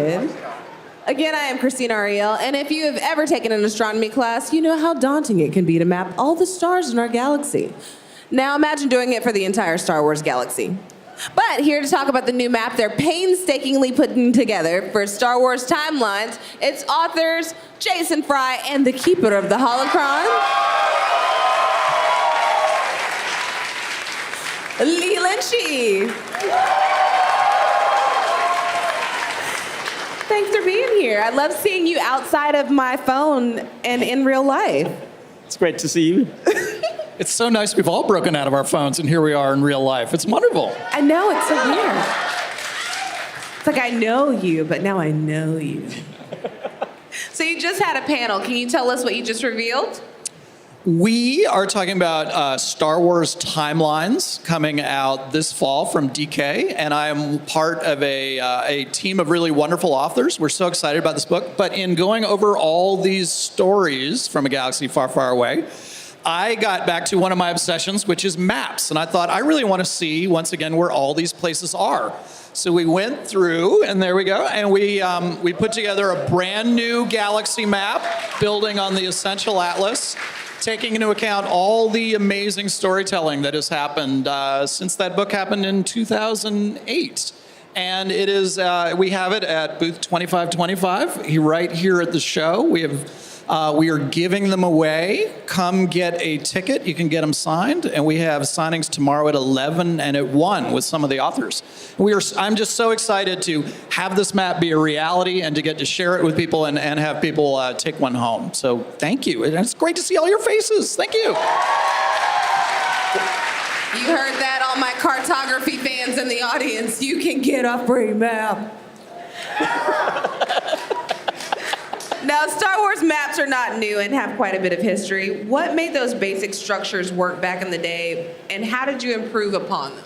started. Again, I am Christina Ariel, and if you have ever taken an astronomy class, you know how daunting it can be to map all the stars in our galaxy. Now imagine doing it for the entire Star Wars galaxy. But here to talk about the new map they're painstakingly putting together for Star Wars timelines, it's authors Jason Fry and the keeper of the holocron, Leland Chee. Thanks for being here. I love seeing you outside of my phone and in real life. It's great to see you. It's so nice we've all broken out of our phones and here we are in real life. It's wonderful. I know, it's so weird. It's like I know you, but now I know you. So you just had a panel. Can you tell us what you just revealed? We are talking about Star Wars timelines coming out this fall from DK, and I am part of a team of really wonderful authors. We're so excited about this book. But in going over all these stories from a galaxy far, far away, I got back to one of my obsessions, which is maps. And I thought, I really want to see, once again, where all these places are. So we went through, and there we go, and we put together a brand new galaxy map, building on the Essential Atlas, taking into account all the amazing storytelling that has happened since that book happened in 2008. And it is, we have it at booth 2525, right here at the show. We are giving them away. Come get a ticket. You can get them signed. And we have signings tomorrow at 11 and at 1 with some of the authors. I'm just so excited to have this map be a reality and to get to share it with people and have people take one home. So thank you. And it's great to see all your faces. Thank you. You heard that, all my cartography fans in the audience. You can get a free map. Now, Star Wars maps are not new and have quite a bit of history. What made those basic structures work back in the day, and how did you improve upon them?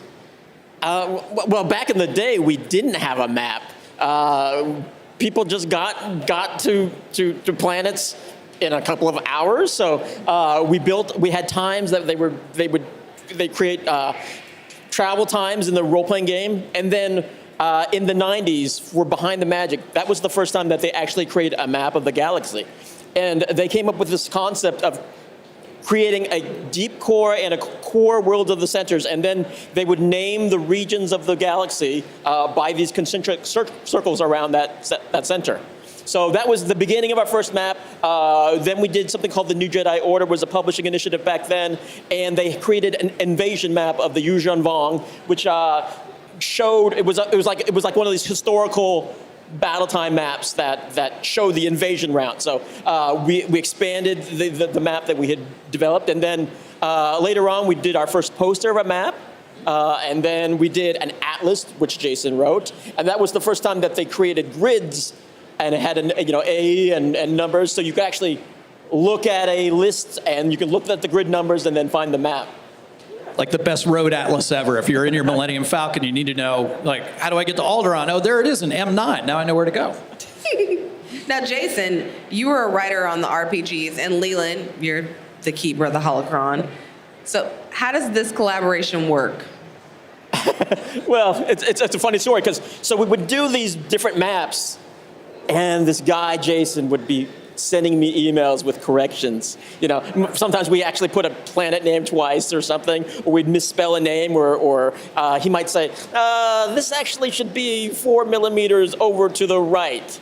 Well, back in the day, we didn't have a map. People just got to planets in a couple of hours. So we had times that they create travel times in the role-playing game, and then in the 90s, for Behind the Magic, that was the first time that they actually created a map of the galaxy. And they came up with this concept of creating a deep core and a core world of the centers, and then they would name the regions of the galaxy by these concentric circles around that center. So that was the beginning of our first map. Then we did something called the New Jedi Order, was a publishing initiative back then, and they created an invasion map of the Yuuzhan Vong, which showed it was like one of these historical battle time maps that show the invasion route. So we expanded the map that we had developed, and then later on we did our first poster of a map, and then we did an atlas, which Jason wrote, and that was the first time that they created grids, and it had A and numbers, so you could actually look at a list and you can look at the grid numbers and then find the map. Like the best road atlas ever. If you're in your Millennium Falcon, you need to know, like, how do I get to Alderaan? Oh, there it is in M9. Now I know where to go. Now, Jason, you were a writer on the RPGs, and Leland, you're the keeper of the holocron. So how does this collaboration work? Well, it's a funny story, because so we would do these different maps, and this guy, Jason, would be sending me emails with corrections. Sometimes we actually put a planet name twice or something, or we'd misspell a name, or he might say, this actually should be 4 millimeters over to the right.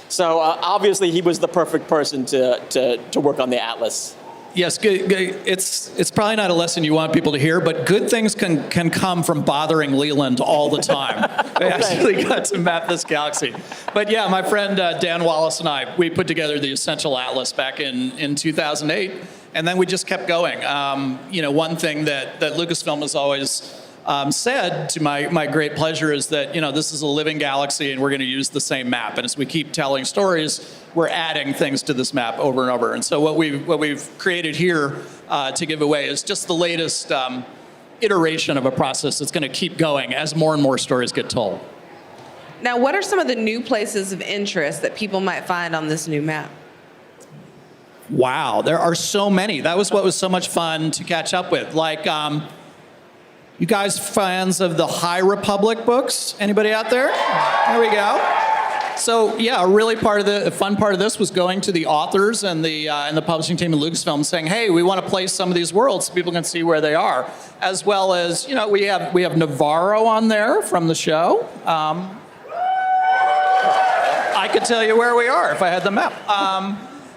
So obviously he was the perfect person to work on the atlas. Yes, it's probably not a lesson you want people to hear, but good things can come from bothering Leland all the time. They actually got to map this galaxy. But yeah, my friend Dan Wallace and we put together the Essential Atlas back in 2008, and then we just kept going. One thing that Lucasfilm has always said, to my great pleasure, is that this is a living galaxy and we're going to use the same map. And as we keep telling stories, we're adding things to this map over and over. And so what we've created here to give away is just the latest iteration of a process that's going to keep going as more and more stories get told. Now, what are some of the new places of interest that people might find on this new map? Wow, there are so many. That was what was so much fun to catch up with. Like, you guys fans of the High Republic books? Anybody out there? There we go. So yeah, a really fun part of this was going to the authors and the publishing team at Lucasfilm saying, hey, we want to place some of these worlds so people can see where they are. As well as, we have Navarro on there from the show. I could tell you where we are if I had the map.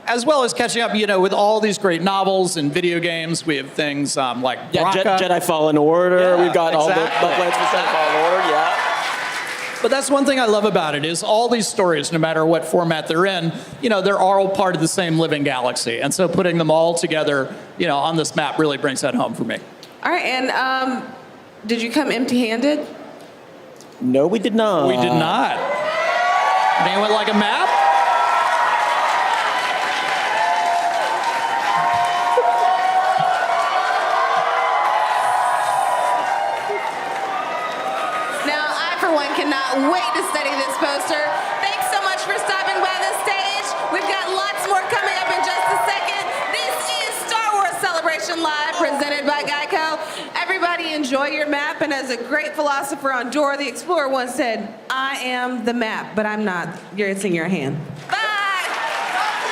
As well as catching up, with all these great novels and video games. We have things like Braca. Jedi Fallen Order. Yeah, We've got all the planets for Jedi Fallen Order. Yeah. But that's one thing I love about it is all these stories, no matter what format they're in, they're all part of the same living galaxy. And so putting them all together, on this map really brings that home for me. All right, and did you come empty-handed? No, we did not. We did not. Anyone like a map? Cannot wait to study this poster. Thanks so much for stopping by the stage. We've got lots more coming up in just a second. This is Star Wars Celebration Live, presented by Geico. Everybody enjoy your map, and as a great philosopher on Dora the Explorer once said, I am the map, but I'm not. It's in your hand. Bye.